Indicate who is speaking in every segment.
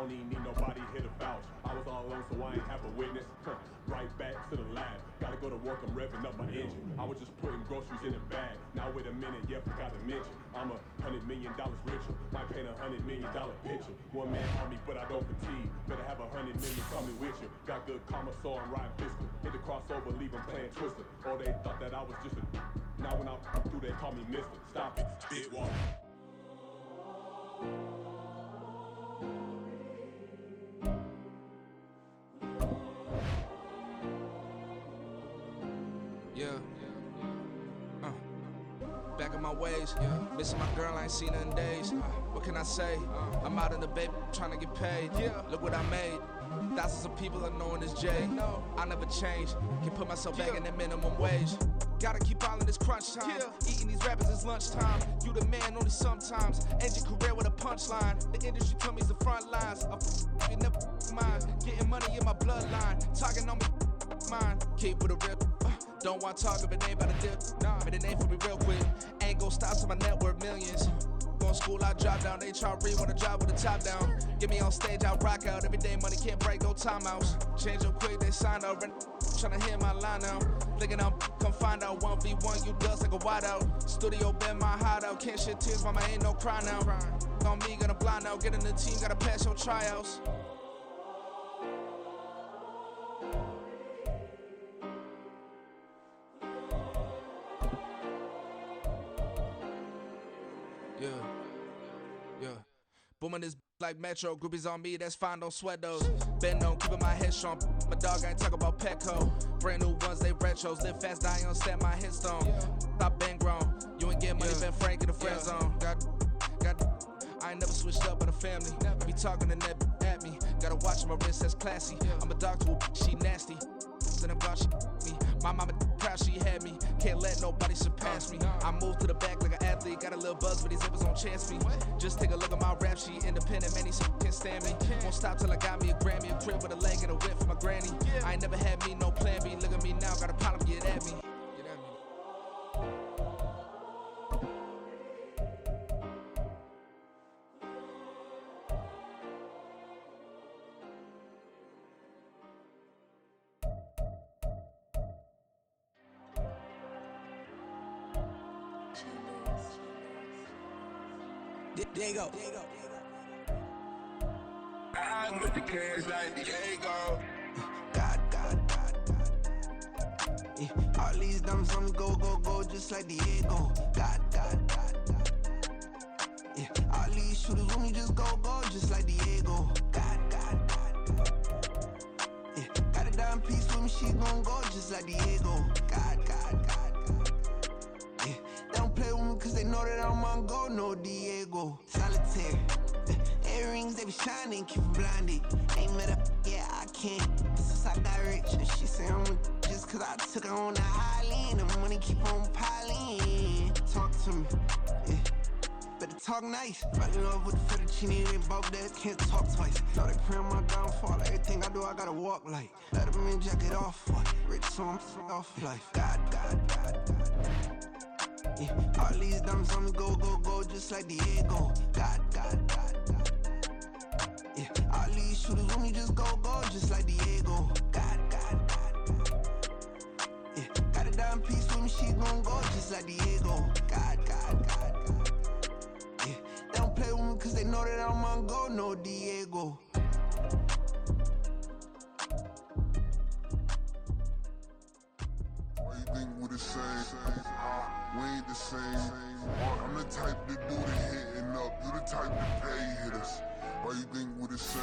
Speaker 1: don't even need nobody here to vouch. I was all alone, so I ain't have a witness. Right back to the lab. Gotta go to work, I'm revving up my engine. I was just putting groceries in a bag. Now wait a minute, yeah, forgot to mention. I'm $100 million richer. Might paint $100 million picture. One man army, but I don't fatigue. Better have 100 million coming with you. Got good karma, so I'm riding pistol. Hit the crossover, leave them playing Twister. Or they thought that I was just a. Now when I through, they call me Mister. Stop it, big walk.
Speaker 2: Back in my ways, missing my girl, I ain't seen her in days. What can I say? I'm out in the baby, trying to get paid. Look what I made. Thousands of people are knowing this Jay. I never change, can put myself back in that minimum wage. Gotta keep all in this crunch time. Eating these rappers is lunchtime. You the man only sometimes. End your career with a punchline. The industry told me it's the front lines. You never mind. Getting money in my bloodline. Talking on me, mine. Keep with a real. Don't want to talk if it ain't about a dip. But it ain't for me real quick. Ain't gon' stop till my net worth millions. Going school, I drop down. They try to read, wanna drive with the top down. Get me on stage, I rock out. Every day money can't break, no timeouts. Change up quick, they sign up. Tryna hear my line now. Thinking I'm come find out 1v1, you dust like a wideout. Studio been my hideout. Can't shed tears, mama ain't no cry now. On me, gonna blind out. Get in the team, gotta pass your tryouts. Yeah. Booming this like Metro, groupies on me, that's fine, don't sweat those. Been on, keeping my head strong. My dog ain't talk about Petco. Brand new ones, they retros. Live fast, die on, stand my headstone. Stop been grown. You ain't get money, been frank in the friend zone. Got. I ain't never switched up on the family. Be talking to that at me. Gotta watch my wrist, that's classy. I'm a dog to a she nasty. Then I'm glad she me. My mama proud she had me. Can't let nobody surpass me. I moved to the back like an athlete. Got a little buzz, but these zippers don't chance me. Just take a look at my rap sheet. Independent, man, these can't stand me. Won't stop till I got me a Grammy, a crib with a leg and a whip for my granny. I ain't never had me no plan B. Look at me now, got a problem, get at me.
Speaker 3: There you go.
Speaker 4: I'm with the cash like Diego.
Speaker 3: God. Yeah. All these diamonds on me go, just like Diego. God. Yeah. All these shooters on me just go, just like Diego. God. Yeah. Got a dime piece with me, she gon' go just like Diego. God. Yeah. They don't play with me cause they know that I'm on go, no Diego. Solitaire. Earrings, they be shining, keep me blinded. Ain't met up, yeah, I can't. Since I got rich, and she say I'm just cause I took her on the island. The money keep on piling. Talk to me, yeah. Better talk nice. Fall in love with the fettuccine, ain't both that, can't talk twice. Know they pray on my downfall, everything I do, I gotta walk like. Let them in, jacket off, rich, so I'm off life. God. Yeah. All these diamonds on me go, just like Diego. God. Yeah. All these shooters on me just go, just like Diego. God. Yeah. Got a dime piece with me, she gon' go just like Diego. God. Yeah. They don't play with me cause they know that I'm on go, no Diego.
Speaker 4: Why you think we the same? We ain't the same. I'm the type to do the hitting up. You the type to pay hitters. Why you think we the same?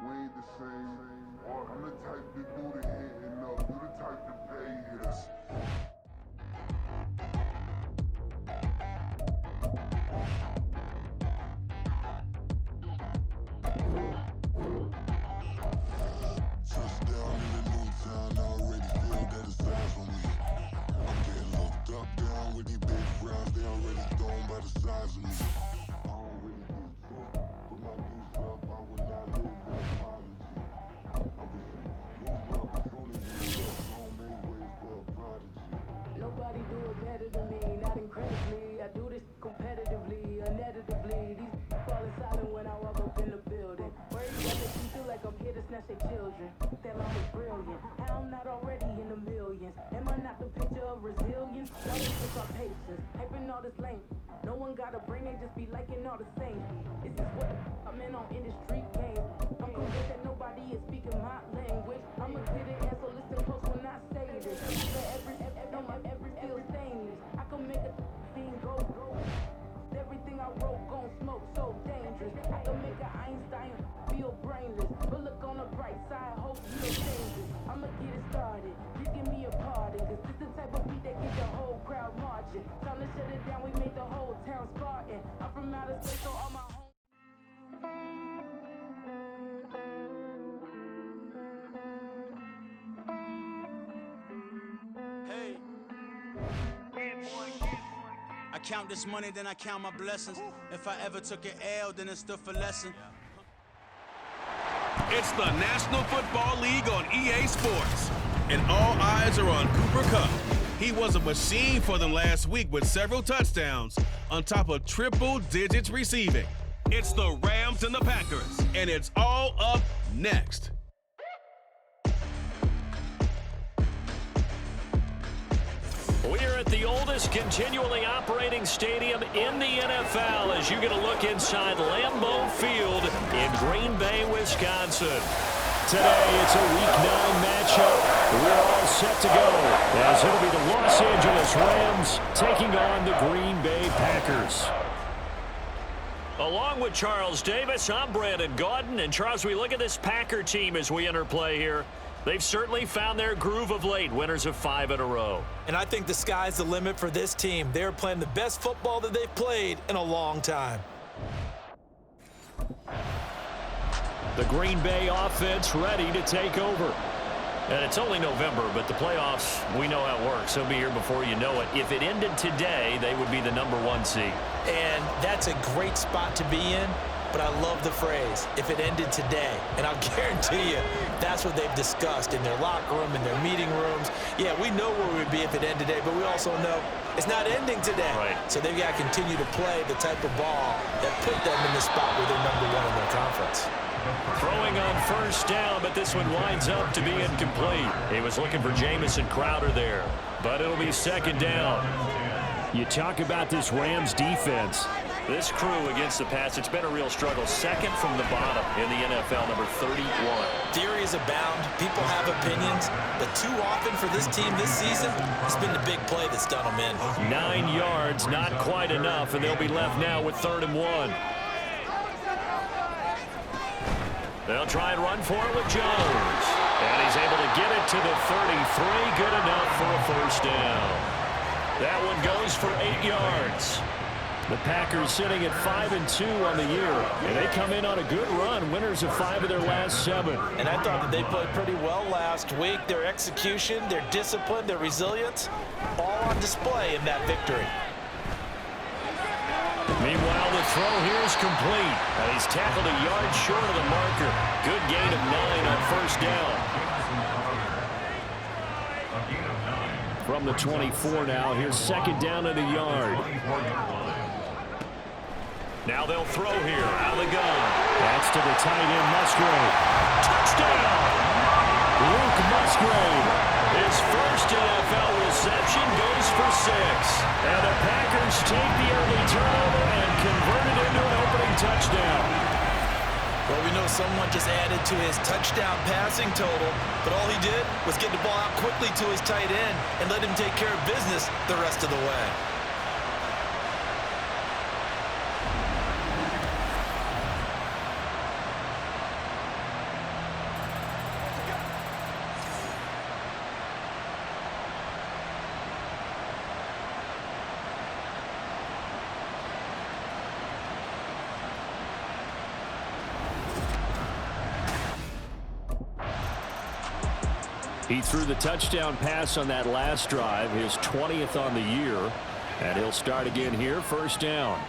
Speaker 4: We ain't the same. I'm the type to do the hitting up. You the type to pay hitters. Touchdown in the new town. I already feel that it's eyes on me. I'm getting locked up down with these big frowns. They already thrown by the size of me. I don't really give a fuck. Put my goose up, I will not lose that apology. I'm just moved up, soon as you look, I don't make ways for a prodigy.
Speaker 5: Nobody do it better than me, not incredibly. I do this competitively, uneditably. These falling silent when I walk up in the building. snatch their children. That life is brilliant. How I'm not already in the millions. Am I not the picture of resilience? Y'all just our patience. Hyping all this lame. No one got a brain, they just be liking all the same. This is what I'm in on industry game. I'm convinced that nobody is speaking my language. I'ma get it and so listen close when I say this. Let every feel stainless. I can make a thing go. Everything I wrote gon' smoke so dangerous. I can make an Einstein feel brainless. But look on the bright side, hope you don't change it. I'ma get it started. Please give me a pardon. Cause this the type of beat that get the whole crowd marching. Time to shut it down, we made the whole town Spartan. I'm from outer space, so all my home.
Speaker 6: Hey. I count this money, then I count my blessings. If I ever took an L, then it stood for lesson.
Speaker 7: It's the National Football League on EA Sports, and all eyes are on Cooper Kupp. He was a machine for them last week with several touchdowns on top of triple digits receiving. It's the Rams and the Packers, and it's all up next.
Speaker 8: We're at the oldest continually operating stadium in the NFL as you get a look inside Lambeau Field in Green Bay, Wisconsin. Today, it's a Week 9 matchup. We're all set to go as it'll be the Los Angeles Rams taking on the Green Bay Packers. Along with Charles Davis, I'm Brandon Gaudin. And Charles, we look at this Packer team as we enter play here. They've certainly found their groove of late, winners of 5 in a row.
Speaker 9: And I think the sky's the limit for this team. They're playing the best football that they've played in a long time.
Speaker 8: The Green Bay offense ready to take over. And it's only November, but the playoffs, we know how it works. They'll be here before you know it. If it ended today, they would be the #1 seed.
Speaker 9: And that's a great spot to be in. But I love the phrase, if it ended today. And I'll guarantee you, that's what they've discussed in their locker room, in their meeting rooms. Yeah, we know where we would be if it ended today, but we also know it's not ending today.
Speaker 8: Right.
Speaker 9: So they've got to continue to play the type of ball that put them in the spot where they're #1 in their conference.
Speaker 8: Throwing on first down, but this one winds up to be incomplete. He was looking for Jamison Crowder there, but it'll be second down. You talk about this Rams defense. This crew against the pass, it's been a real struggle. Second from the bottom in the NFL, number 31.
Speaker 9: Theories abound. People have opinions. But too often for this team this season, it's been the big play that's done them in.
Speaker 8: 9 yards, not quite enough, and they'll be left now with 3rd and 1. They'll try and run for it with Jones. And he's able to get it to the 33. Good enough for a first down. That one goes for 8 yards. The Packers sitting at 5-2 on the year, and they come in on a good run, winners of 5 of their last 7.
Speaker 9: And I thought that they played pretty well last week. Their execution, their discipline, their resilience, all on display in that victory.
Speaker 8: Meanwhile, the throw here is complete. And he's tackled a yard short of the marker. Good gain of 9 on first down. From the 24 now, here's second down and a yard. Now they'll throw here out of the gun. That's to the tight end, Musgrave. Touchdown! Luke Musgrave. His first NFL reception goes for 6. And the Packers take the early turnover and convert it into an opening touchdown.
Speaker 9: Well, we know someone just added to his touchdown passing total, but all he did was get the ball out quickly to his tight end and let him take care of business the rest of the way.
Speaker 8: He threw the touchdown pass on that last drive, his 20th on the year, and he'll start again here, first down.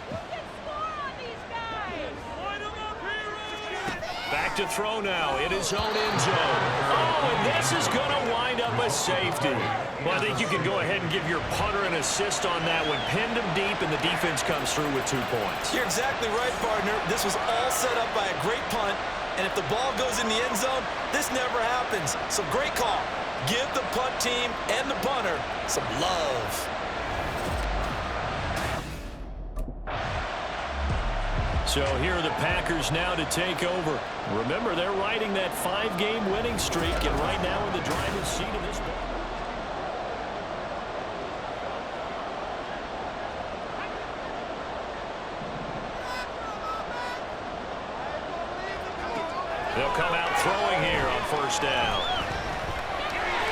Speaker 8: Back to throw now in his own end zone. Oh, and this is going to wind up a safety. Well, I think you can go ahead and give your punter an assist on that one. Pinned him deep, and the defense comes through with 2 points.
Speaker 9: You're exactly right, partner. This was all set up by a great punt. And if the ball goes in the end zone, this never happens. So great call. Give the punt team and the punter some love.
Speaker 8: So here are the Packers now to take over. Remember, they're riding that 5-game winning streak, and right now in the driver's seat of this ball. They'll come out throwing here on first down.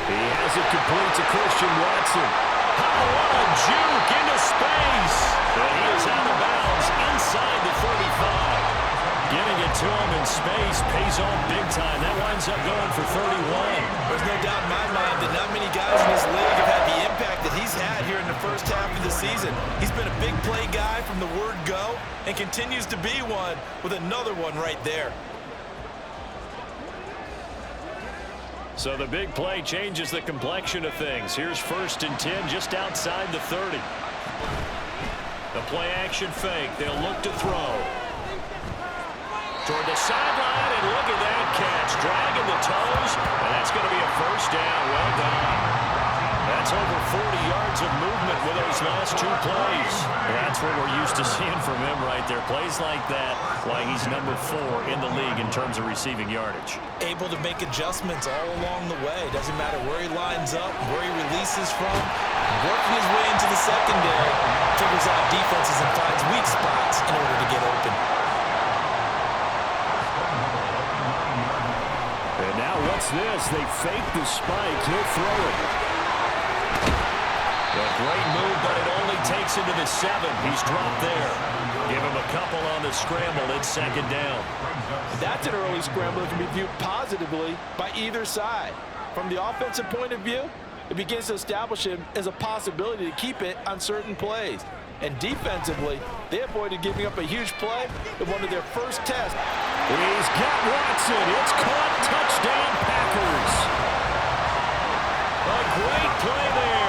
Speaker 8: He has it complete to Christian Watson. Oh, what a juke into space. And he is out of bounds inside the 35. Getting it to him in space pays off big time. That winds up going for 31.
Speaker 9: There's no doubt in my mind that not many guys in this league have had the impact that he's had here in the first half of the season. He's been a big play guy from the word go and continues to be one with another one right there.
Speaker 8: So the big play changes the complexion of things. Here's 1st and 10 just outside the 30. The play action fake. They'll look to throw. Toward the sideline, and look at that catch. Dragging the toes, and that's going to be a first down. Well done. That's over 40 yards of movement with those last 2 plays. That's what we're used to seeing from him right there. Plays like that, why he's number 4 in the league in terms of receiving yardage.
Speaker 9: Able to make adjustments all along the way. Doesn't matter where he lines up, where he releases from. Working his way into the secondary. Figures out defenses and finds weak spots in order to get open.
Speaker 8: And now what's this? They fake the spike. He'll throw it. A great move, but it only takes him to the 7. He's dropped there. Give him a couple on the scramble. It's 2nd down.
Speaker 9: That's an early scramble that can be viewed positively by either side. From the offensive point of view, it begins to establish him as a possibility to keep it on certain plays. And defensively, they avoided giving up a huge play in one of their first tests.
Speaker 8: He's got Watson. It's caught. Touchdown, Packers. A great play there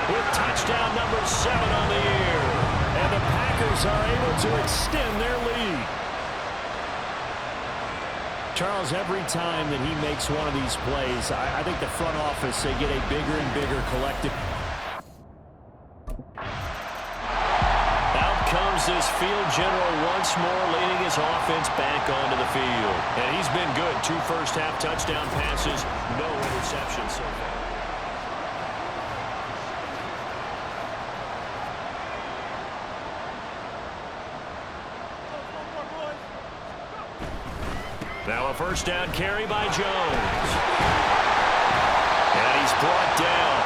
Speaker 8: with touchdown number 7 on the year. And the Packers are able to extend their lead.
Speaker 10: Charles, every time that he makes one of these plays, I think the front office, they get a bigger and bigger collective.
Speaker 8: Out comes this field general once more, leading his offense back onto the field. And he's been good. 2 first-half touchdown passes, no interceptions so far. Now a first down carry by Jones. And he's brought down.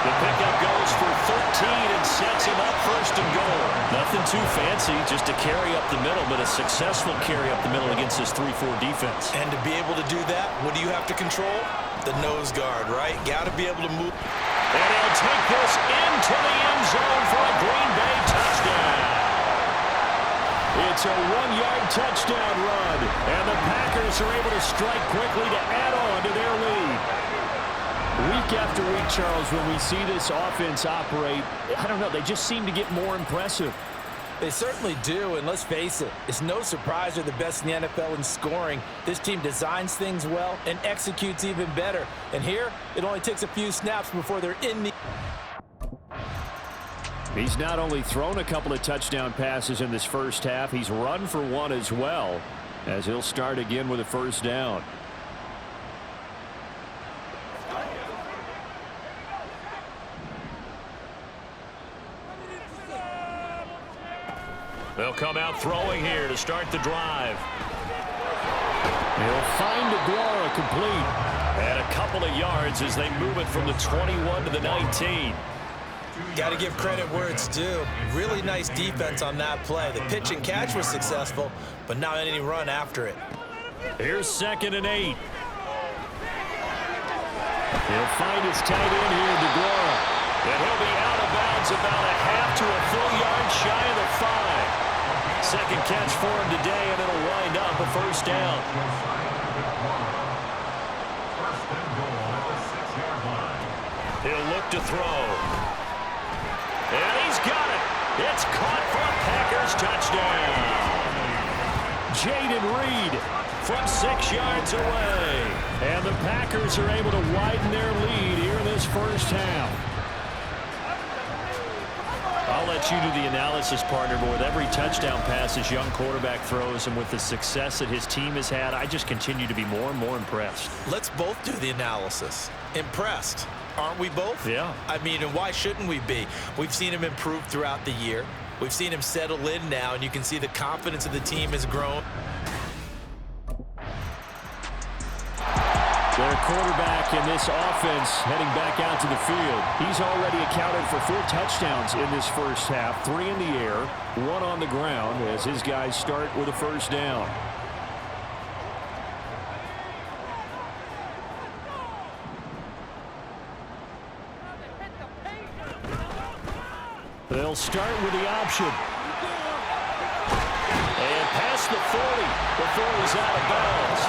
Speaker 8: The pickup goes for 13 and sets him up 1st and goal. Nothing too fancy, just a carry up the middle, but a successful carry up the middle against this 3-4 defense.
Speaker 9: And to be able to do that, what do you have to control? The nose guard, right? Got to be able to move.
Speaker 8: And he'll take this into the end zone for a Green Bay touchdown. It's a 1-yard touchdown run, and the Packers are able to strike quickly to add on to their lead.
Speaker 10: Week after week, Charles, when we see this offense operate, I don't know, they just seem to get more impressive.
Speaker 9: They certainly do, and let's face it, it's no surprise they're the best in the NFL in scoring. This team designs things well and executes even better. And here, it only takes a few snaps before they're in the...
Speaker 10: He's not only thrown a couple of touchdown passes in this first half, he's run for one as well, as he'll start again with a first down.
Speaker 8: They'll come out throwing here to start the drive.
Speaker 10: He'll find DeGuara complete.
Speaker 8: And a couple of yards as they move it from the 21 to the 19.
Speaker 9: Got to give credit where it's due. Really nice defense on that play. The pitch and catch was successful, but not any run after it.
Speaker 8: Here's 2nd and 8.
Speaker 10: He'll find his tight end here, DeGuara.
Speaker 8: And he'll be out of bounds about a half to a full yard shy of the 5. Second catch for him today, and it'll wind up a first down. He'll look to throw. And he's got it. It's caught for a Packers touchdown.
Speaker 10: Jaden Reed
Speaker 8: from 6 yards away.
Speaker 10: And the Packers are able to widen their lead here in this first half.
Speaker 8: I'll let you do the analysis, partner, but with every touchdown pass his young quarterback throws and with the success that his team has had, I just continue to be more and more impressed.
Speaker 9: Let's both do the analysis. Impressed. Aren't we both?
Speaker 8: Yeah.
Speaker 9: I mean, and why shouldn't we be? We've seen him improve throughout the year. We've seen him settle in now, and you can see the confidence of the team has grown.
Speaker 10: Their quarterback in this offense heading back out to the field. He's already accounted for 4 touchdowns in this first half, 3 in the air, 1 on the ground as his guys start with a first down. They'll start with the option.
Speaker 8: And past the 40 before he's out of bounds.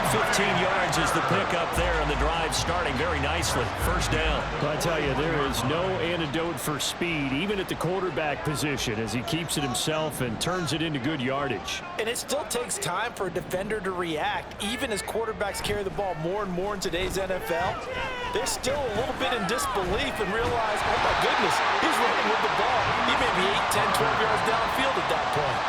Speaker 8: 15 yards is the pickup there, and the drive starting very nicely. First down.
Speaker 10: I tell you, there is no antidote for speed, even at the quarterback position, as he keeps it himself and turns it into good yardage.
Speaker 9: And it still takes time for a defender to react. Even as quarterbacks carry the ball more and more in today's NFL, they're still a little bit in disbelief and realize, oh my goodness, he's running with the ball. He may be 8, 10, 12 yards downfield at that point.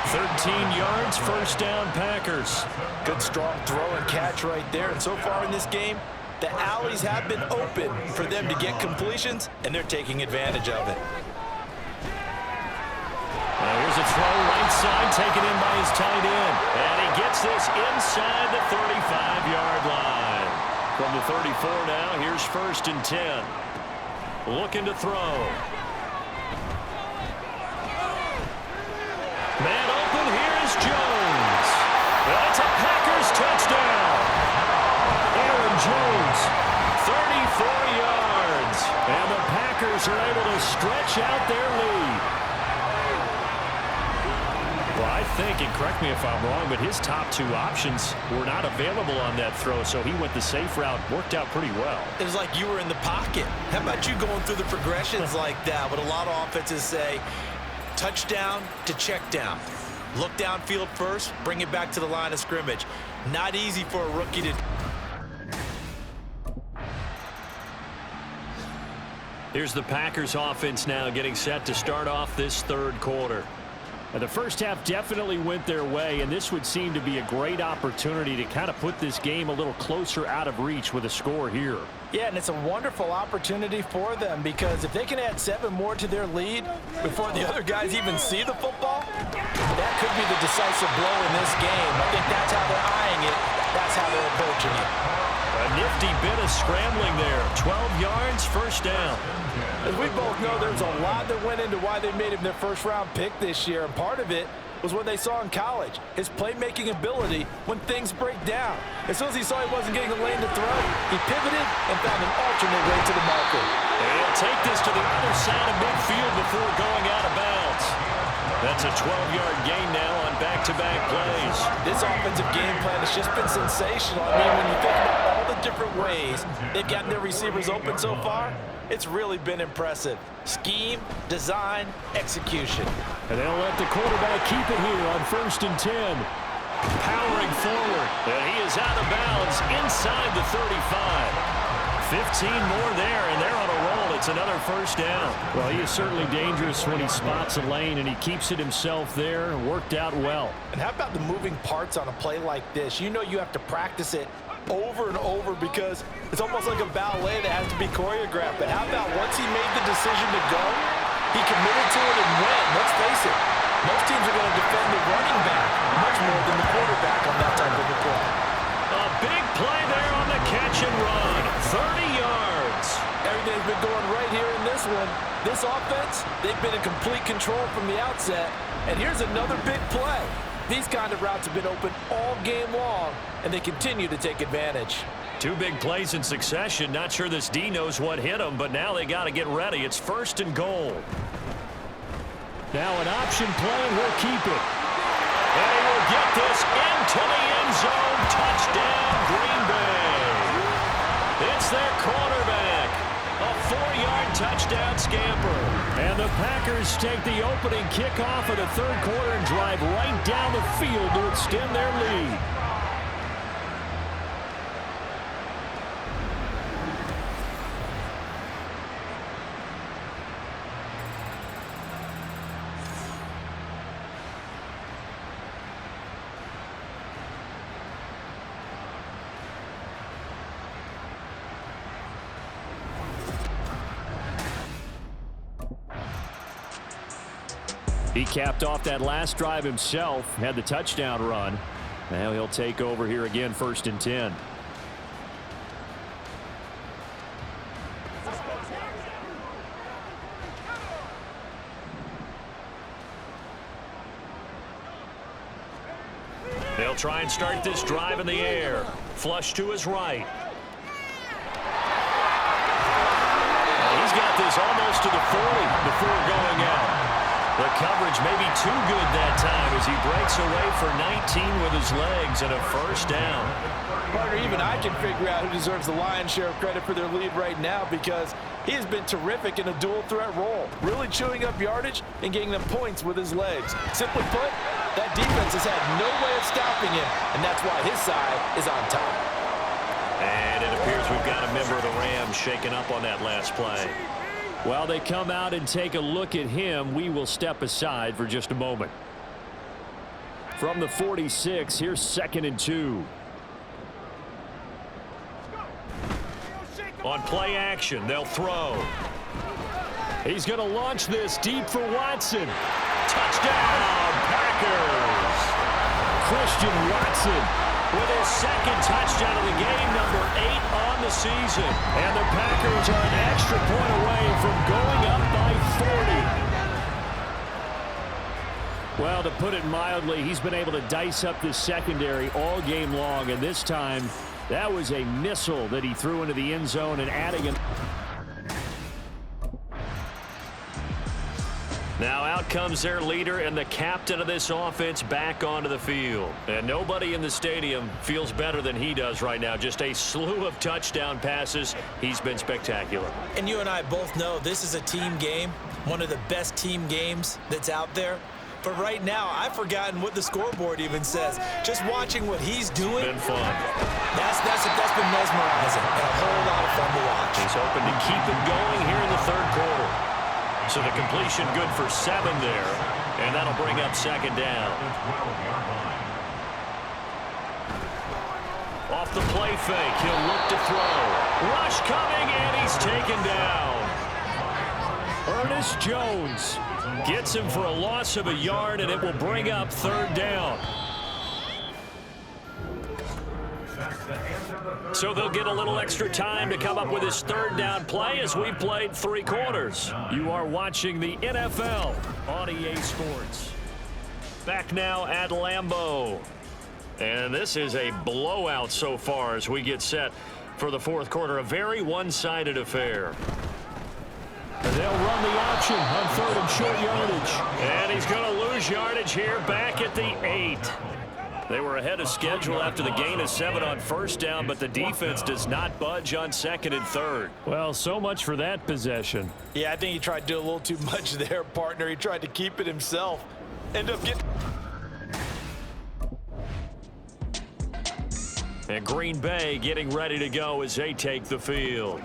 Speaker 10: 13 yards, first down, Packers.
Speaker 9: Good strong throw and catch right there. And so far in this game, the alleys have been open for them to get completions, and they're taking advantage of it.
Speaker 10: Here's a throw right side, taken in by his tight end.
Speaker 8: And he gets this inside the 35-yard line. From the 34 now, here's first and 10. Looking to throw. Man open, here's Jones. That's a Packers touchdown.
Speaker 10: Aaron Jones,
Speaker 8: 34 yards.
Speaker 10: and the Packers are able to stretch out their lead.
Speaker 8: Well, I think, and correct me if I'm wrong, but his top 2 options were not available on that throw, so he went the safe route, worked out pretty well.
Speaker 9: It was like you were in the pocket. How about you going through the progressions like that? What a lot of offenses say, touchdown to check down. Look downfield first, bring it back to the line of scrimmage. Not easy for a rookie to...
Speaker 8: Here's the Packers offense now getting set to start off this third quarter.
Speaker 10: And the first half definitely went their way, and this would seem to be a great opportunity to kind of put this game a little closer out of reach with a score here.
Speaker 9: Yeah, and it's a wonderful opportunity for them because if they can add 7 more to their lead before the other guys even see the football, that could be the decisive blow in this game. I think that's how they're eyeing it. That's how they're approaching it.
Speaker 8: A nifty bit of scrambling there. 12 yards, first down.
Speaker 9: As we both know, there's a lot that went into why they made him their first-round pick this year, and part of it was what they saw in college, his playmaking ability when things break down. As soon as he saw he wasn't getting a lane to throw, he pivoted and found an alternate way to the market.
Speaker 8: And he'll take this to the other side of midfield before going out of bounds. That's a 12-yard gain now on back-to-back plays.
Speaker 9: This offensive game plan has just been sensational. I mean, when you think about all the different ways they've gotten their receivers open so far, it's really been impressive. Scheme, design, execution.
Speaker 10: And they'll let the quarterback keep it here on first and 10.
Speaker 8: Powering forward, and he is out of bounds inside the 35. 15 more there, and they're on a roll. It's another first down.
Speaker 10: Well, he is certainly dangerous when he spots a lane, and he keeps it himself there and worked out well.
Speaker 9: And how about the moving parts on a play like this? You know you have to practice it over and over because it's almost like a ballet that has to be choreographed. But how about once he made the decision to go, he committed to it and went. Let's face it, most teams are going to defend the running back much more than the quarterback on that type of a play.
Speaker 8: A big play there on the catch and run. 30 yards.
Speaker 9: Everything's been going right here in this one. This offense, they've been in complete control from the outset. And here's another big play. These kind of routes have been open all game long, and they continue to take advantage.
Speaker 8: 2 big plays in succession. Not sure this D knows what hit him, but now they got to get ready. It's first and goal.
Speaker 10: Now an option play, and we'll keep it.
Speaker 8: And he will get this into the end zone. Touchdown, Green Bay. It's their quarterback. A 4-yard touchdown scamper.
Speaker 10: And the Packers take the opening kickoff of the third quarter and drive right down the field to extend their lead. He capped off that last drive himself, had the touchdown run. Now he'll take over here again, 1st and 10.
Speaker 8: They'll try and start this drive in the air. Flush to his right. He's got this almost to the 40 before going out. The coverage may be too good that time as he breaks away for 19 with his legs and a 1st down.
Speaker 9: Partner, even I can figure out who deserves the lion's share of credit for their lead right now because he has been terrific in a dual threat role, really chewing up yardage and getting them points with his legs. Simply put, that defense has had no way of stopping him, and that's why his side is on top.
Speaker 8: And it appears we've got a member of the Rams shaken up on that last play.
Speaker 10: While they come out and take a look at him, we will step aside for just a moment. From the 46, here's 2nd and 2.
Speaker 8: On play action, they'll throw.
Speaker 10: He's going to launch this deep for Watson.
Speaker 8: Touchdown, Packers!
Speaker 10: Christian Watson
Speaker 8: with his 2nd touchdown of the game, number 8 on the season.
Speaker 10: And the Packers are an extra point away from going up by 40. Well, to put it mildly, he's been able to dice up this secondary all game long, and this time that was a missile that he threw into the end zone and adding an...
Speaker 8: Now out comes their leader and the captain of this offense back onto the field. And nobody in the stadium feels better than he does right now. Just a slew of touchdown passes. He's been spectacular.
Speaker 9: And you and I both know this is a team game, one of the best team games that's out there. But right now, I've forgotten what the scoreboard even says. Just watching what he's doing.
Speaker 8: Been fun.
Speaker 9: That's been mesmerizing and a whole lot of fun to watch.
Speaker 8: He's hoping to keep it going here in the 3rd quarter. So the completion good for 7 there, and that'll bring up 2nd down. Off the play fake, he'll look to throw. Rush coming, and he's taken down.
Speaker 10: Ernest Jones
Speaker 8: gets him for a loss of a yard, and it will bring up 3rd down. So they'll get a little extra time to come up with his 3rd down play as we played 3 quarters.
Speaker 10: You are watching the NFL on EA Sports.
Speaker 8: Back now at Lambeau. And this is a blowout so far as we get set for the 4th quarter. A very one-sided affair.
Speaker 10: They'll run the option on 3rd and short yardage.
Speaker 8: And he's going to lose yardage here back at the 8. They were ahead of schedule after the gain of 7 on 1st down, but the defense does not budge on 2nd and 3rd.
Speaker 10: Well, so much for that possession.
Speaker 9: Yeah, I think he tried to do a little too much there, partner. He tried to keep it himself. End up getting...
Speaker 8: And Green Bay getting ready to go as they take the field.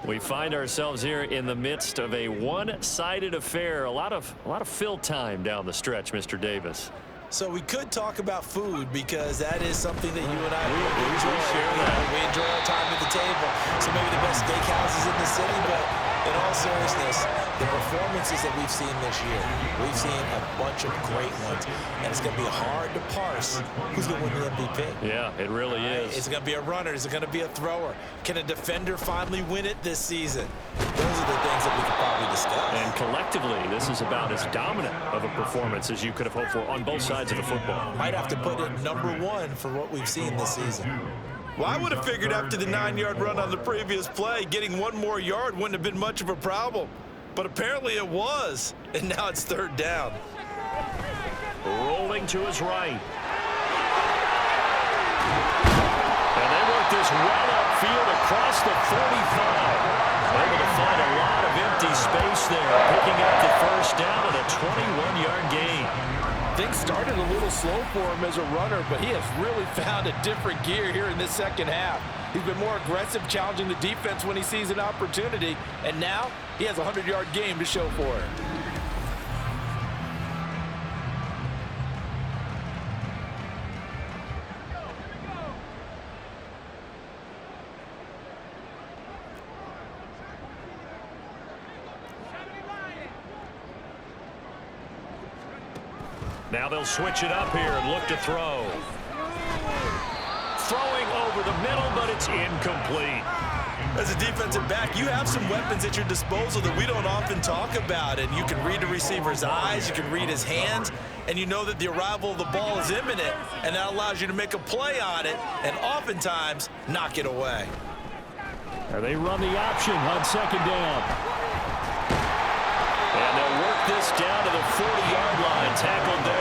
Speaker 8: We find ourselves here in the midst of a one-sided affair. A lot of fill time down the stretch, Mr. Davis.
Speaker 9: So we could talk about food because that is something that you and I enjoy. We enjoy our time at the table. So maybe the best steakhouses in the city, but in all seriousness, the performances that we've seen this year, we've seen a bunch of great ones, and it's going to be hard to parse who's going to win the MVP.
Speaker 8: Yeah, it really is.
Speaker 9: Is it going to be a runner? Is it going to be a thrower? Can a defender finally win it this season? Those are the things that we could probably discuss.
Speaker 8: And collectively, this is about as dominant of a performance as you could have hoped for on both sides of the football.
Speaker 9: Might have to put it #1 for what we've seen this season. Well, I would have figured after the 9-yard run on the previous play, getting 1 more yard wouldn't have been much of a problem. But apparently it was, and now it's 3rd down.
Speaker 8: Rolling to his right. And they work this well upfield across the 45. Able to find a lot of empty space there, picking up the 1st down and a 21-yard gain.
Speaker 9: Things started a little slow for him as a runner, but he has really found a different gear here in this 2nd half. He's been more aggressive, challenging the defense when he sees an opportunity, and now he has a 100-yard game to show for it.
Speaker 8: Now they'll switch it up here and look to throw. Throwing over the middle, but it's incomplete.
Speaker 9: As a defensive back, you have some weapons at your disposal that we don't often talk about. And you can read the receiver's eyes, you can read his hands, and you know that the arrival of the ball is imminent, and that allows you to make a play on it and oftentimes knock it away.
Speaker 10: They run the option on second down.
Speaker 8: And they'll work this down to the 40-yard line, tackled there.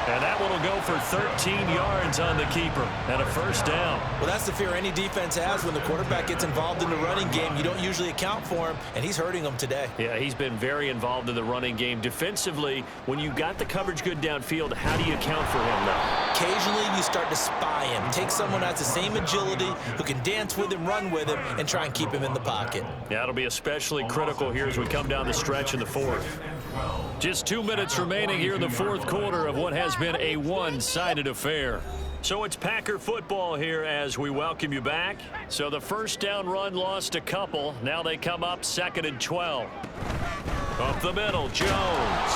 Speaker 8: And that one will go for 13 yards on the keeper and a first down.
Speaker 9: Well, that's the fear any defense has when the quarterback gets involved in the running game. You don't usually account for him, and he's hurting them today.
Speaker 8: Yeah, he's been very involved in the running game. Defensively, when you got the coverage good downfield, how do you account for him now?
Speaker 9: Occasionally, you start to spy him. Take someone who has the same agility, who can dance with him, run with him, and try and keep him in the pocket.
Speaker 8: Yeah, it'll be especially critical here as we come down the stretch in the fourth. Just 2 minutes remaining here in the fourth quarter of what has been a one-sided affair. So it's Packer football here as we welcome you back. So the first down run lost a couple. Now they come up 2nd and 12. Up the middle, Jones.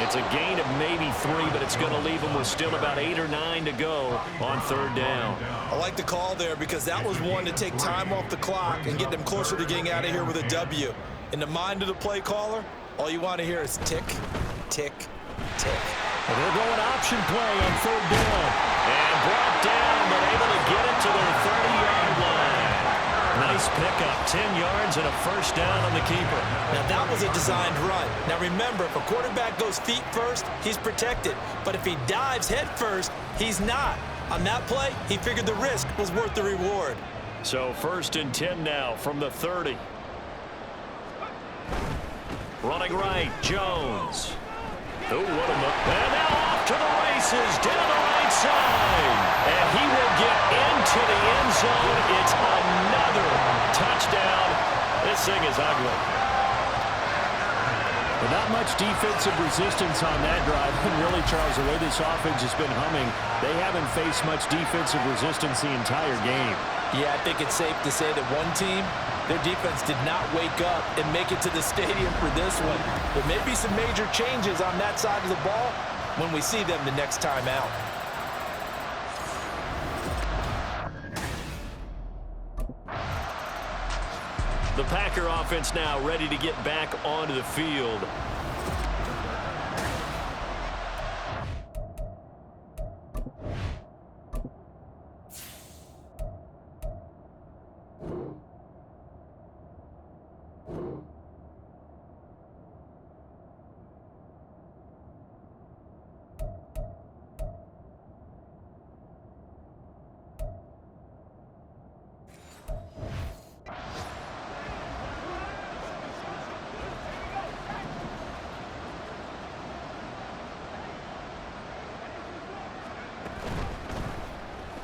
Speaker 8: It's a gain of maybe 3, but it's going to leave them with still about 8 or 9 to go on 3rd down.
Speaker 9: I like the call there because that was one to take time off the clock and get them closer to getting out of here with a W. In the mind of the play caller, all you want to hear is tick, tick, tick.
Speaker 10: And they're going option play on 3rd down.
Speaker 8: And brought down, but able to get it to their 30-yard line. Nice pickup, 10 yards and a first down on the keeper.
Speaker 9: Now that was a designed run. Now remember, if a quarterback goes feet first, he's protected. But if he dives head first, he's not. On that play, he figured the risk was worth the reward.
Speaker 8: So 1st and 10 now from the 30. Running right, Jones. Oh, what a look. And now off to the races, down the right side. And he will get into the end zone. It's another touchdown. This thing is ugly.
Speaker 10: But not much defensive resistance on that drive. And really, Charles, the way this offense has been humming, they haven't faced much defensive resistance the entire game.
Speaker 9: Yeah, I think it's safe to say that one team, their defense did not wake up and make it to the stadium for this one. There may be some major changes on that side of the ball when we see them the next time out.
Speaker 8: The Packer offense now ready to get back onto the field.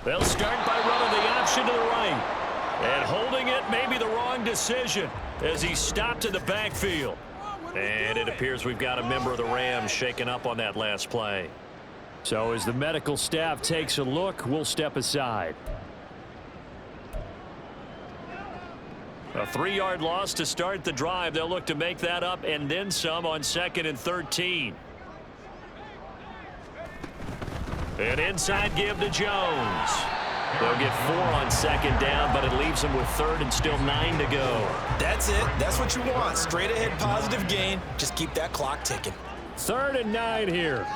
Speaker 8: They'll start by running the option to the right. And holding it may be the wrong decision as he stopped in the backfield. And it appears we've got a member of the Rams shaken up on that last play.
Speaker 10: So as the medical staff takes a look, we'll step aside.
Speaker 8: A 3-yard loss to start the drive. They'll look to make that up and then some on 2nd and 13. An inside give to Jones. They'll get 4 on 2nd down, but it leaves them with 3rd and still 9 to go.
Speaker 9: That's it. That's what you want. Straight ahead positive gain. Just keep that clock ticking.
Speaker 10: 3rd and 9 here.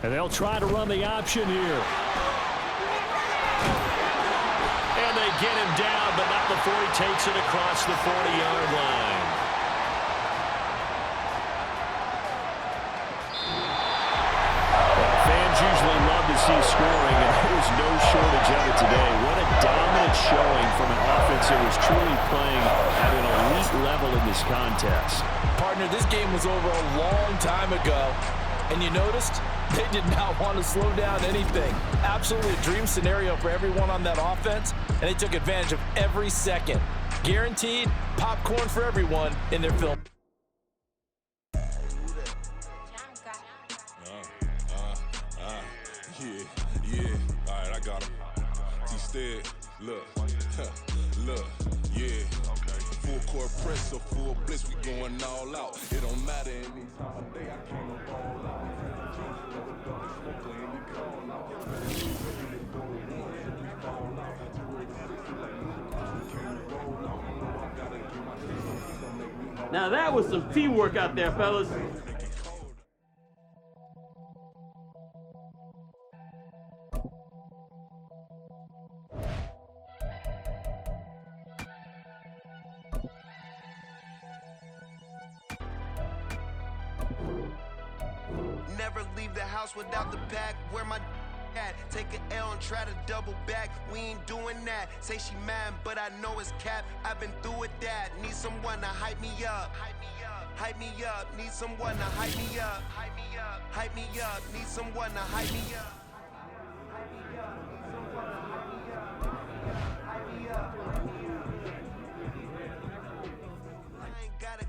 Speaker 10: And they'll try to run the option here.
Speaker 8: And they get him down, but not before he takes it across the 40-yard line.
Speaker 10: Usually love to see scoring, and there was no shortage of it today. What a dominant showing from an offense that was truly playing at an elite level in this contest.
Speaker 9: Partner, this game was over a long time ago, and you noticed they did not want to slow down anything. Absolutely a dream scenario for everyone on that offense, and they took advantage of every second. Guaranteed popcorn for everyone in their film.
Speaker 4: Yeah, all right, I got him. Instead, look, yeah, full hardcore press or full bliss, we going all out. It don't matter any time of day, I came up all out.
Speaker 11: Now that was some teamwork out there, fellas.
Speaker 3: Never leave the house without the bag. Where my at? Take an L and try to double back. We ain't doing that. Say she mad, but I know it's cap. I've been through with that. Need someone to hype me up. Hype me up. Need someone to hype me up. Hype me up. Hype me up. Need someone to hype me up. Hype me up. Need someone to hype me up. Hype me up. I ain't gotta.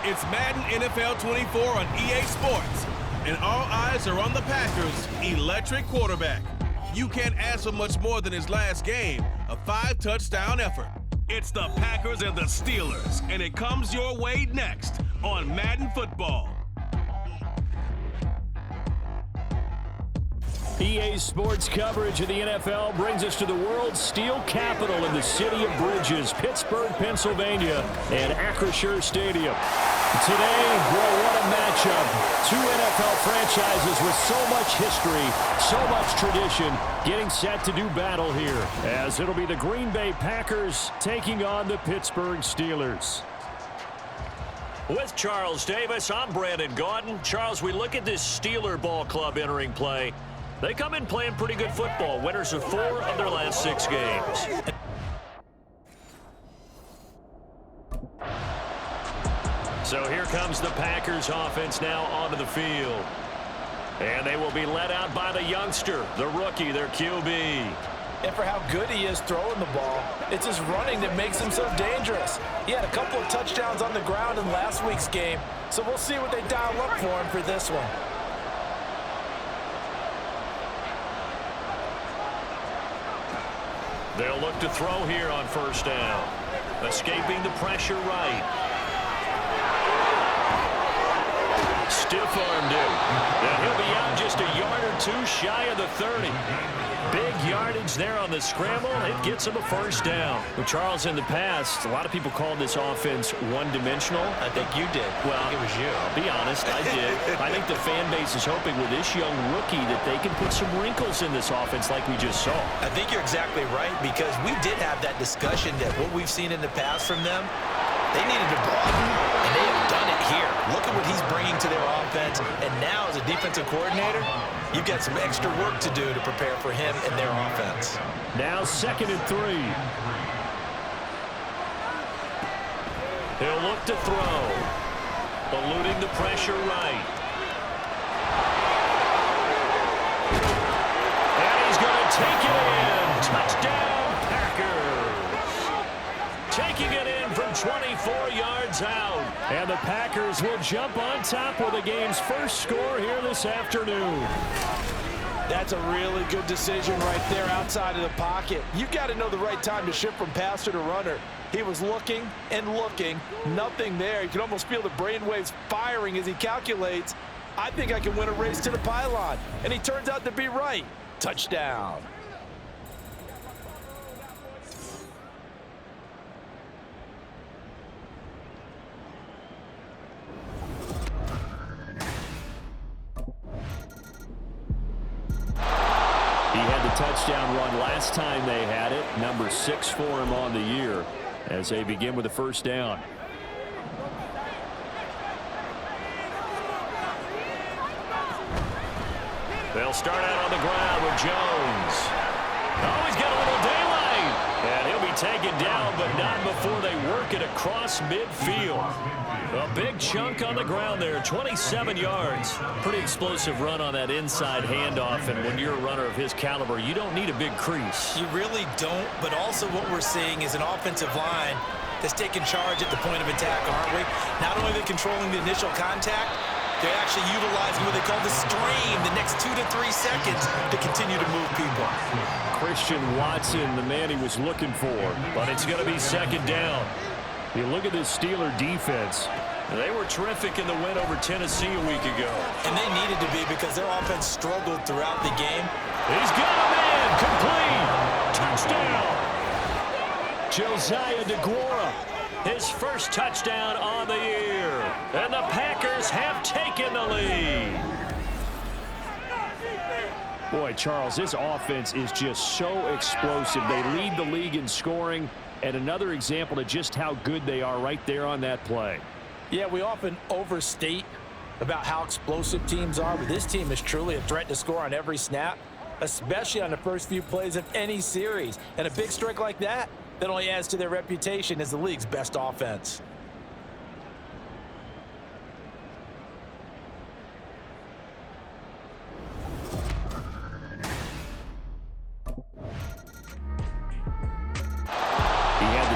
Speaker 7: It's Madden NFL 24 on EA Sports, and all eyes are on the Packers' electric quarterback. You can't ask for much more than his last game, a 5-touchdown effort. It's the Packers and the Steelers, and it comes your way next on Madden Football.
Speaker 10: EA Sports coverage of the NFL brings us to the world's steel capital in the city of bridges, Pittsburgh, Pennsylvania, and Acrisure Stadium. Today, boy, what a matchup. Two NFL franchises with so much history, so much tradition, getting set to do battle here, as it'll be the Green Bay Packers taking on the Pittsburgh Steelers.
Speaker 8: With Charles Davis, I'm Brandon Gaudin. Charles, we look at this Steeler ball club entering play. They come in playing pretty good football, winners of 4 of their last 6 games. So here comes the Packers offense now onto the field. And they will be led out by the youngster, the rookie, their QB.
Speaker 9: And for how good he is throwing the ball, it's his running that makes him so dangerous. He had a couple of touchdowns on the ground in last week's game, so we'll see what they dial up for him for this one.
Speaker 8: They'll look to throw here on first down. Escaping the pressure right. Stiff-armed him. And he'll be out just a yard or 2 shy of the 30. Big yardage there on the scramble. It gets him a first down. Well, Charles, in the past, a lot of people called this offense one-dimensional.
Speaker 9: I think you did.
Speaker 8: Well,
Speaker 9: I think it was you.
Speaker 8: I'll be honest, I did. I think the fan base is hoping with this young rookie that they can put some wrinkles in this offense like we just saw.
Speaker 9: I think you're exactly right, because we did have that discussion that what we've seen in the past from them, they needed to broaden, and they have done it here. Look at what he's bringing to their offense, and now as a defensive coordinator, you've got some extra work to do to prepare for him and their offense.
Speaker 10: Now 2nd and 3.
Speaker 8: He'll look to throw. Eluding the pressure right. yards out. And the Packers will jump on top with the game's first score here this afternoon.
Speaker 9: That's a really good decision right there outside of the pocket. You got to know the right time to shift from passer to runner. He was looking and looking, nothing there. You can almost feel the brainwaves firing as he calculates, I think I can win a race to the pylon. And he turns out to be right. Touchdown.
Speaker 10: He had the touchdown run last time they had it. Number 6 for him on the year as they begin with the first down.
Speaker 8: They'll start out on the ground with Jones. Oh, he's got a little daylight. And he'll be taken down, but not before they work it across midfield. A big chunk on the ground there, 27 yards. Pretty explosive run on that inside handoff, and when you're a runner of his caliber, you don't need a big crease.
Speaker 9: You really don't, but also what we're seeing is an offensive line that's taking charge at the point of attack, aren't we? Not only are they controlling the initial contact, they're actually utilizing what they call the stream, the next 2 to 3 seconds to continue to move people.
Speaker 10: Christian Watson, the man he was looking for.
Speaker 8: But it's going to be second down.
Speaker 10: You look at this Steeler defense.
Speaker 8: They were terrific in the win over Tennessee a week ago.
Speaker 9: And they needed to be because their offense struggled throughout the game.
Speaker 8: He's got a man, complete. Touchdown.
Speaker 10: Josiah DeGuara.
Speaker 8: His first touchdown on the year. And the Packers have taken the lead.
Speaker 10: Boy, Charles, this offense is just so explosive. They lead the league in scoring, and another example of just how good they are right there on that play.
Speaker 9: Yeah, we often overstate about how explosive teams are, but this team is truly a threat to score on every snap, especially on the first few plays of any series. And a big strike like that only adds to their reputation as the league's best offense.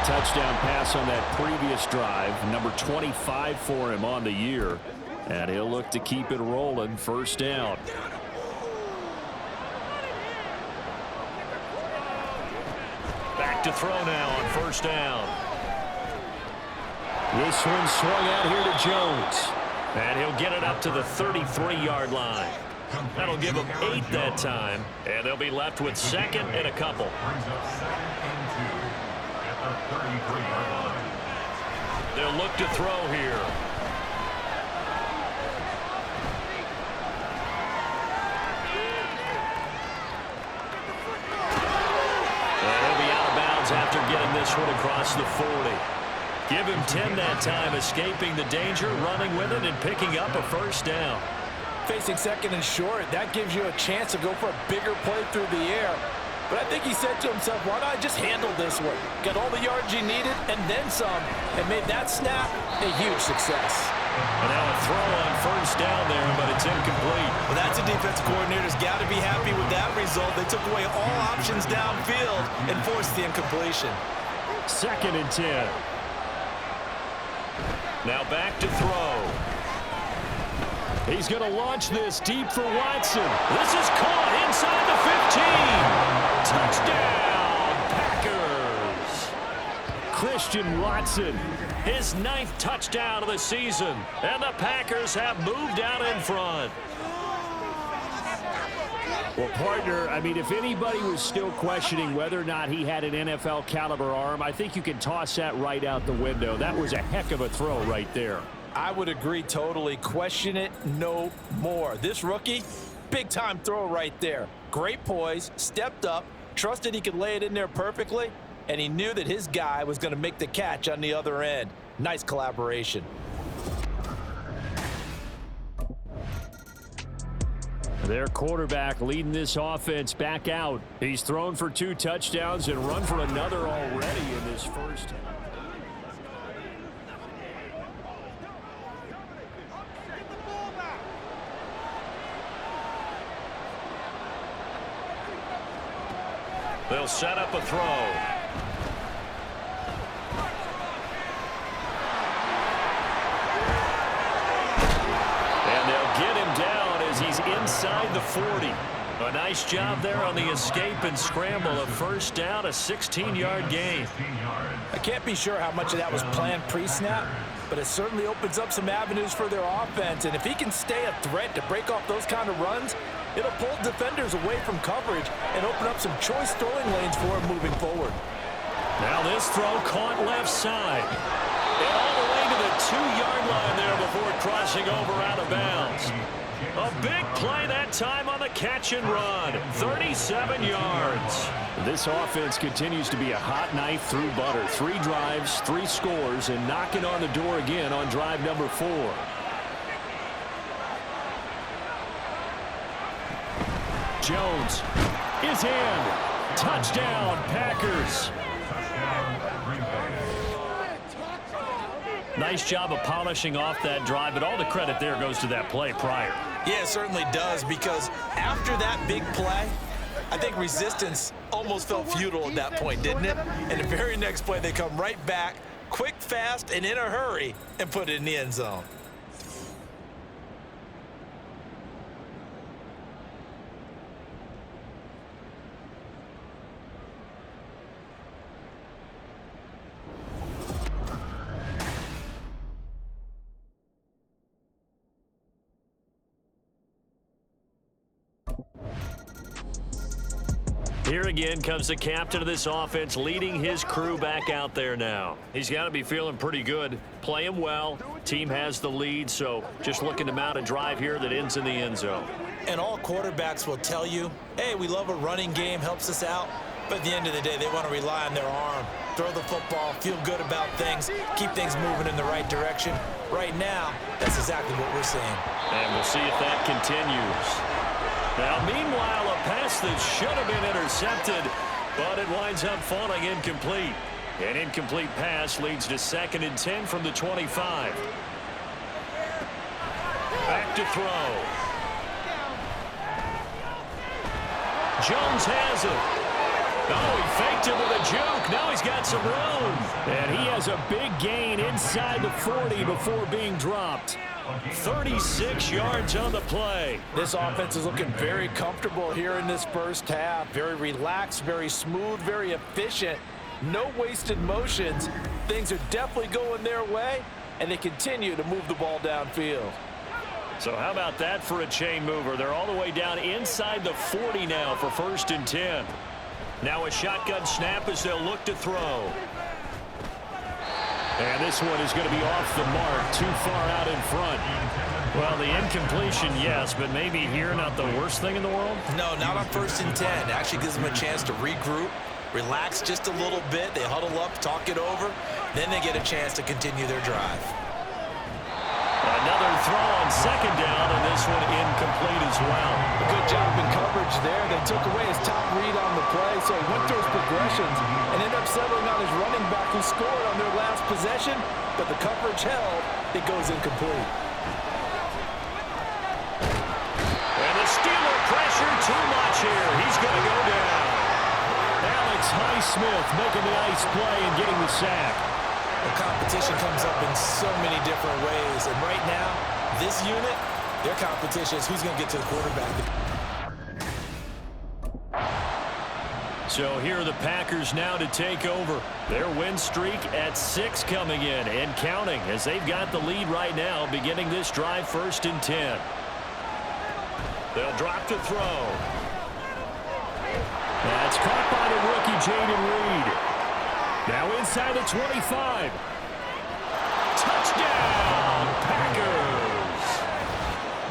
Speaker 10: Touchdown pass on that previous drive, number 25 for him on the year, and he'll look to keep it rolling. First down.
Speaker 8: Back to throw now on first down.
Speaker 10: This one swung out here to Jones,
Speaker 8: and he'll get it up to the 33-yard line. That'll give them 8 that time, and they'll be left with second and a couple. They'll look to throw here. And he'll be out of bounds after getting this one across the 40. Give him 10 that time, escaping the danger, running with it, and picking up a first down.
Speaker 9: Facing second and short, that gives you a chance to go for a bigger play through the air. But I think he said to himself, why not just handle this one? Got all the yards you needed and then some, and made that snap a huge success.
Speaker 8: And now a throw on first down there, but it's incomplete.
Speaker 9: Well, that's a defensive coordinator's got to be happy with that result. They took away all options downfield and forced the incompletion.
Speaker 10: Second and 10.
Speaker 8: Now back to throw.
Speaker 10: He's going to launch this deep for Watson.
Speaker 8: This is caught inside the 15. Touchdown, Packers.
Speaker 10: Christian Watson.
Speaker 8: His 9th touchdown of the season. And the Packers have moved out in front.
Speaker 10: Well, partner, I mean, if anybody was still questioning whether or not he had an NFL caliber arm, I think you can toss that right out the window. That was a heck of a throw right there.
Speaker 9: I would agree totally. Question it no more. This rookie, big-time throw right there. Great poise, stepped up, trusted he could lay it in there perfectly, and he knew that his guy was going to make the catch on the other end. Nice collaboration.
Speaker 10: Their quarterback leading this offense back out. He's thrown for 2 touchdowns and run for another already in this first.
Speaker 8: They'll set up a throw. 40. A nice job there on the escape and scramble. A first down, a 16-yard gain.
Speaker 9: I can't be sure how much of that was planned pre-snap, but it certainly opens up some avenues for their offense. And if he can stay a threat to break off those kind of runs, it'll pull defenders away from coverage and open up some choice throwing lanes for him moving forward.
Speaker 8: Now this throw caught left side. And all the way to the 2-yard line there before crossing over out of bounds. A big play that time on the catch and run. 37 yards.
Speaker 10: This offense continues to be a hot knife through butter. 3 drives, 3 scores, and knocking on the door again on drive number 4. Jones is in. Touchdown, Packers.
Speaker 8: Nice job of polishing off that drive, but all the credit there goes to that play prior.
Speaker 9: Yeah, it certainly does, because after that big play, I think resistance almost felt futile at that point, didn't it? And the very next play, they come right back, quick, fast, and in a hurry, and put it in the end zone.
Speaker 8: Here again comes the captain of this offense, leading his crew back out there now. He's got to be feeling pretty good, playing well. Team has the lead, so just looking to mount a drive here that ends in the end zone.
Speaker 9: And all quarterbacks will tell you, hey, we love a running game, helps us out. But at the end of the day, they want to rely on their arm, throw the football, feel good about things, keep things moving in the right direction. Right now, that's exactly what we're seeing.
Speaker 8: And we'll see if that continues. Now, meanwhile, a pass that should have been intercepted, but it winds up falling incomplete. An incomplete pass leads to 2nd and 10 from the 25. Back to throw. Jones has it. Oh, he faked it with a juke. Now he's got some room.
Speaker 10: And he has a big gain inside the 40 before being dropped.
Speaker 8: 36 yards on the play.
Speaker 9: This offense is looking very comfortable here in this first half. Very relaxed, very smooth, very efficient. No wasted motions. Things are definitely going their way, and they continue to move the ball downfield.
Speaker 8: So how about that for a chain mover? They're all the way down inside the 40 now for 1st and 10. Now a shotgun snap as they'll look to throw.
Speaker 10: And this one is going to be off the mark, too far out in front.
Speaker 8: Well, the incompletion, yes, but maybe here not the worst thing in the world?
Speaker 9: No, not on 1st and 10. It actually gives them a chance to regroup, relax just a little bit. They huddle up, talk it over. Then they get a chance to continue their drive.
Speaker 8: Another throw on 2nd down, and this one incomplete as well.
Speaker 9: A good job in coverage there. They took away his top read on the play, so he went through his progressions and ended up settling on his running back who scored on their last possession, but the coverage held. It goes incomplete.
Speaker 8: And the Steeler pressure too much here. He's going to go down.
Speaker 10: Alex Highsmith making the nice play and getting the sack.
Speaker 9: The competition comes up in so many different ways, and right now, this unit, their competition is who's going to get to the quarterback.
Speaker 8: So here are the Packers now to take over. Their win streak at 6 coming in and counting as they've got the lead right now beginning this drive 1st and 10. They'll drop to throw.
Speaker 10: That's caught by the rookie Jaden Reed. Now inside the 25. Touchdown, Packers.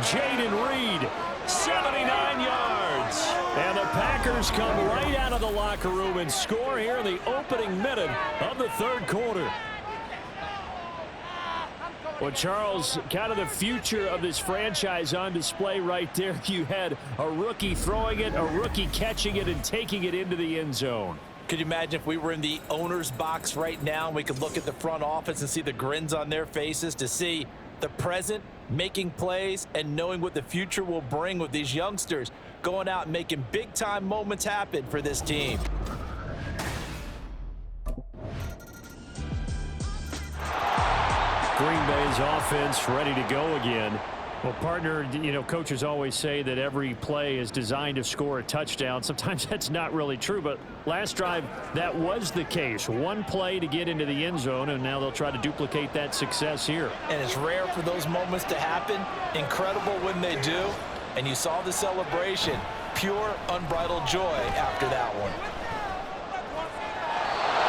Speaker 10: Jaden Reed, 79 yards. And the Packers come right out of the locker room and score here in the opening minute of the 3rd quarter. Well, Charles, kind of the future of this franchise on display right there. You had a rookie throwing it, a rookie catching it, and taking it into the end zone.
Speaker 9: Could you imagine if we were in the owner's box right now and we could look at the front office and see the grins on their faces, to see the present making plays and knowing what the future will bring with these youngsters going out and making big-time moments happen for this team.
Speaker 10: Green Bay's offense ready to go again. Well, partner, you know, coaches always say that every play is designed to score a touchdown. Sometimes that's not really true, but last drive, that was the case. One play to get into the end zone, and now they'll try to duplicate that success here.
Speaker 9: And it's rare for those moments to happen. Incredible when they do. And you saw the celebration. Pure, unbridled joy after that one.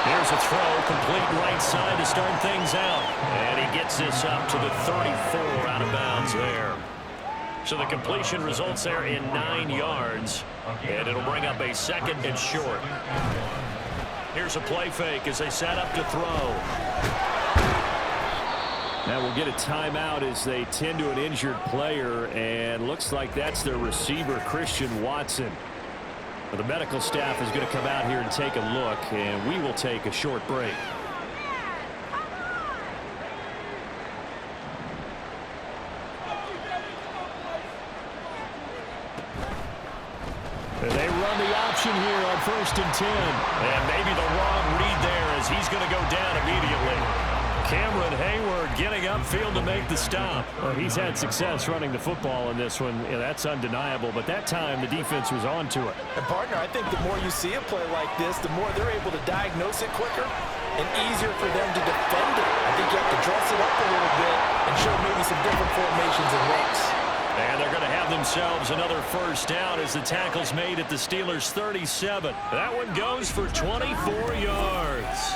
Speaker 8: Here's a throw, complete right side to start things out. And he gets this up to the 34 out of bounds there. So the completion results there in 9 yards. And it'll bring up a 2nd and short. Here's a play fake as they set up to throw.
Speaker 10: Now we'll get a timeout as they tend to an injured player, and looks like that's their receiver, Christian Watson. Well, the medical staff is going to come out here and take a look, and we will take a short break. And they run the option here on 1st and 10.
Speaker 8: And maybe the wrong read there as he's going to go down immediately. Cameron Hayward getting upfield to make the stop.
Speaker 10: Well, he's had success running the football in this one. Yeah, that's undeniable. But that time, the defense was on to it.
Speaker 9: And, partner, I think the more you see a play like this, the more they're able to diagnose it quicker and easier for them to defend it. I think you have to dress it up a little bit and show maybe some different formations and looks.
Speaker 8: And they're going to have themselves another 1st down as the tackle's made at the Steelers' 37. That one goes for 24 yards.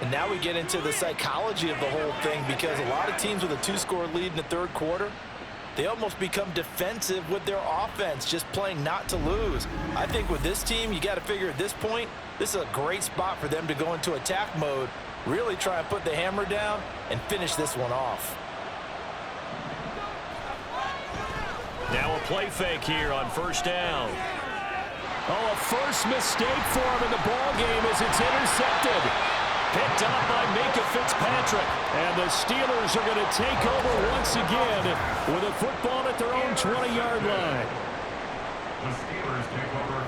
Speaker 9: And now we get into the psychology of the whole thing, because a lot of teams with a 2-score lead in the 3rd quarter, they almost become defensive with their offense, just playing not to lose. I think with this team, you got to figure at this point, this is a great spot for them to go into attack mode, really try and put the hammer down and finish this one off.
Speaker 8: Now a play fake here on 1st down.
Speaker 10: Oh, a first mistake for him in the ball game as it's intercepted.
Speaker 8: Picked up by Minka Fitzpatrick.
Speaker 10: And the Steelers are going to take over once again with a football at their own 20-yard line.
Speaker 1: The Steelers take over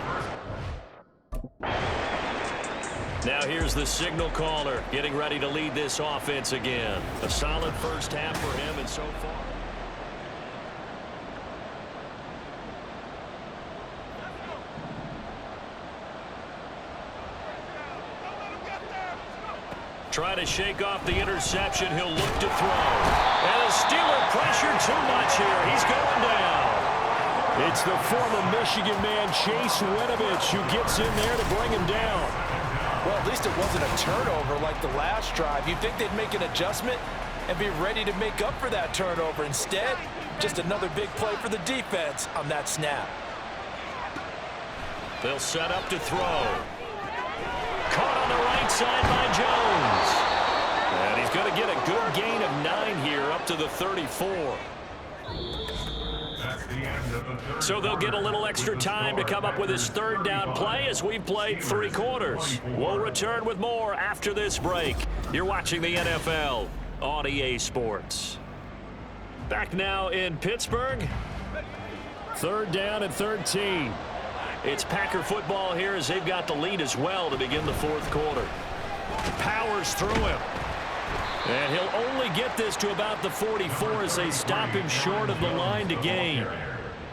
Speaker 1: first.
Speaker 8: Now here's the signal caller getting ready to lead this offense again. A solid 1st half for him, and so far. Try to shake off the interception. He'll look to throw. And the Steeler pressure too much here. He's going down.
Speaker 10: It's the former Michigan man, Chase Winovich, who gets in there to bring him down.
Speaker 9: Well, at least it wasn't a turnover like the last drive. You'd think they'd make an adjustment and be ready to make up for that turnover. Instead, just another big play for the defense on that snap.
Speaker 8: They'll set up to throw. Caught on the right side by Jones. And he's going to get a good gain of 9 here up to the 34. So they'll get a little extra time to come up with his 3rd down play as we've played 3 quarters. We'll return with more after this break. You're watching the NFL on EA Sports. Back now in Pittsburgh.
Speaker 10: 3rd down and 13.
Speaker 8: It's Packer football here as they've got the lead as well to begin the 4th quarter. Powers through him. And he'll only get this to about the 44 as they stop him short of the line to gain.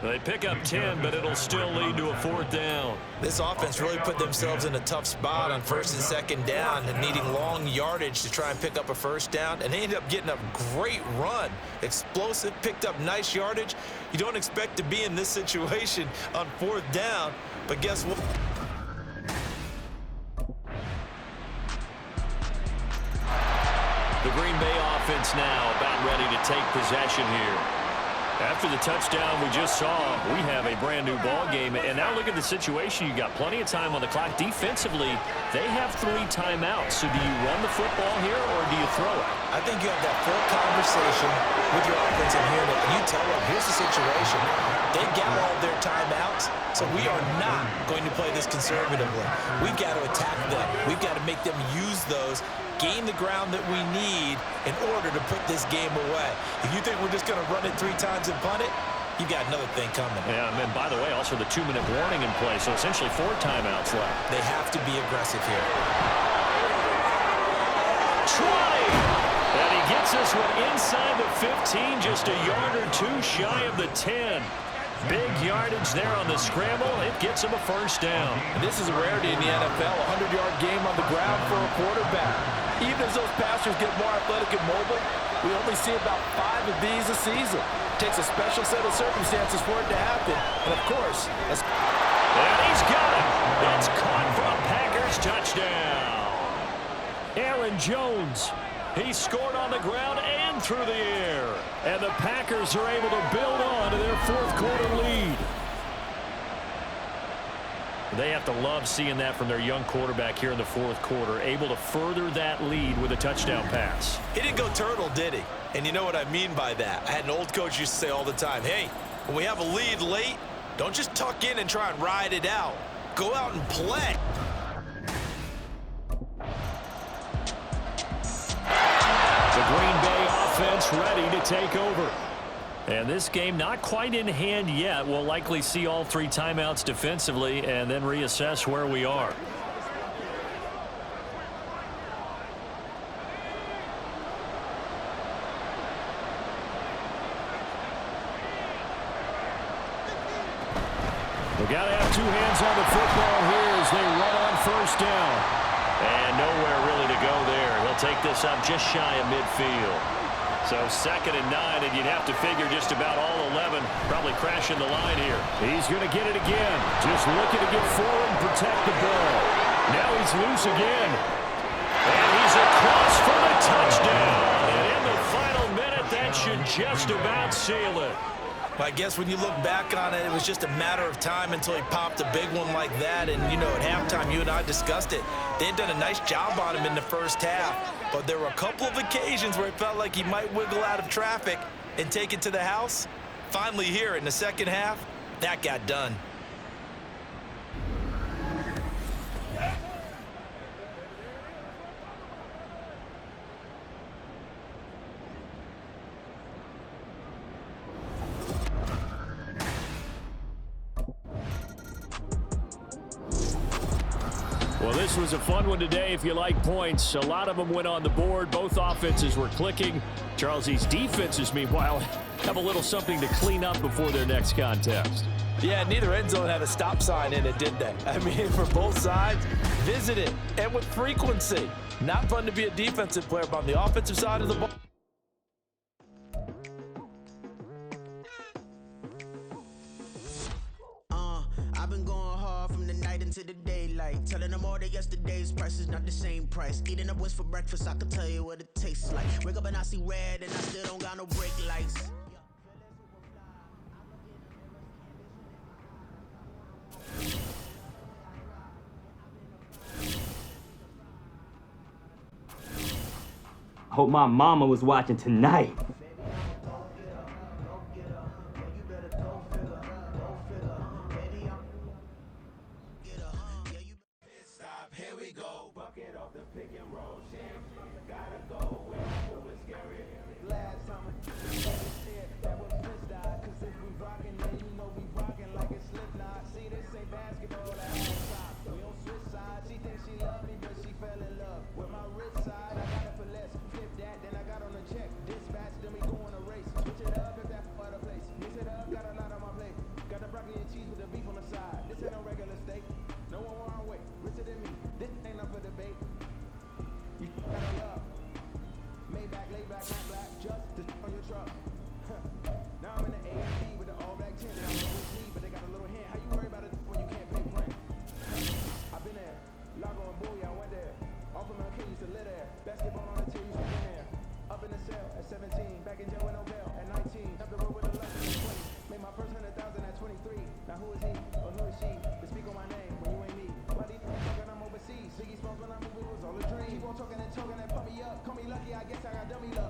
Speaker 8: They pick up 10, but it'll still lead to a 4th down.
Speaker 9: This offense really put themselves in a tough spot on 1st and 2nd down and needing long yardage to try and pick up a 1st down. And they ended up getting a great run. Explosive, picked up nice yardage. You don't expect to be in this situation on 4th down, but guess what?
Speaker 8: The Green Bay offense now about ready to take possession here. After the touchdown we just saw, we have a brand new ball game. And now look at the situation. You got plenty of time on the clock. Defensively, they have 3 timeouts. So do you run the football here or do you throw it?
Speaker 9: I think you have that full conversation with your offensive unit, and you tell them, here's the situation. They've got all their timeouts, so we are not going to play this conservatively. We've got to attack them. We've got to make them use those, gain the ground that we need in order to put this game away. If you think we're just going to run it 3 times and punt it, you've got another thing coming.
Speaker 8: Yeah, and by the way, also the 2-minute warning in play, so essentially 4 timeouts left.
Speaker 9: They have to be aggressive here.
Speaker 8: 20! And he gets this one inside the 15, just a yard or two shy of the 10. Big yardage there on the scramble. It gets him a first down.
Speaker 9: And this is a rarity in the NFL, a 100-yard game on the ground for a quarterback. Even as those passers get more athletic and mobile, we only see about 5 of these a season. It takes a special set of circumstances for it to happen. And, of course,
Speaker 8: and he's got it. It's caught for a Packers touchdown. Aaron Jones. He scored on the ground and through the air. And the Packers are able to build on to their fourth-quarter lead. They have to love seeing that from their young quarterback here in the fourth quarter, able to further that lead with a touchdown pass.
Speaker 9: He didn't go turtle, did he? And you know what I mean by that. I had an old coach used to say all the time, hey, when we have a lead late, don't just tuck in and try and ride it out. Go out and play.
Speaker 8: The Green Bay offense ready to take over. And this game not quite in hand yet. We'll likely see all 3 timeouts defensively and then reassess where we are. We got to have 2 hands on the football here as they run on first down. And nowhere really to go there. He'll take this up just shy of midfield. So 2nd and 9, and you'd have to figure just about all 11 probably crashing the line here. He's going to get it again. Just looking to get forward and protect the ball. Now he's loose again. And he's across for the touchdown. And in the final minute, that should just about seal it.
Speaker 9: I guess when you look back on it, it was just a matter of time until he popped a big one like that. And, you know, at halftime, you and I discussed it. They had done a nice job on him in the first half. But there were a couple of occasions where it felt like he might wiggle out of traffic and take it to the house. Finally here in the second half, that got done.
Speaker 8: Well, this was a fun one today if you like points. A lot of them went on the board. Both offenses were clicking. Charles, these defenses, meanwhile, have a little something to clean up before their next contest.
Speaker 9: Yeah, neither end zone had a stop sign in it, did they? I mean, for both sides, visit it, and with frequency. Not fun to be a defensive player, but on the offensive side of the ball.
Speaker 3: I've been going hard from the night into the daylight, telling them all that yesterday's price is not the same price. Eating up wings for breakfast, I can tell you what it tastes like. Wake up and I see red and I still don't got no brake lights.
Speaker 11: Hope my mama was watching tonight.
Speaker 3: Talking and pump me up, call me lucky, I guess I got dummy luck.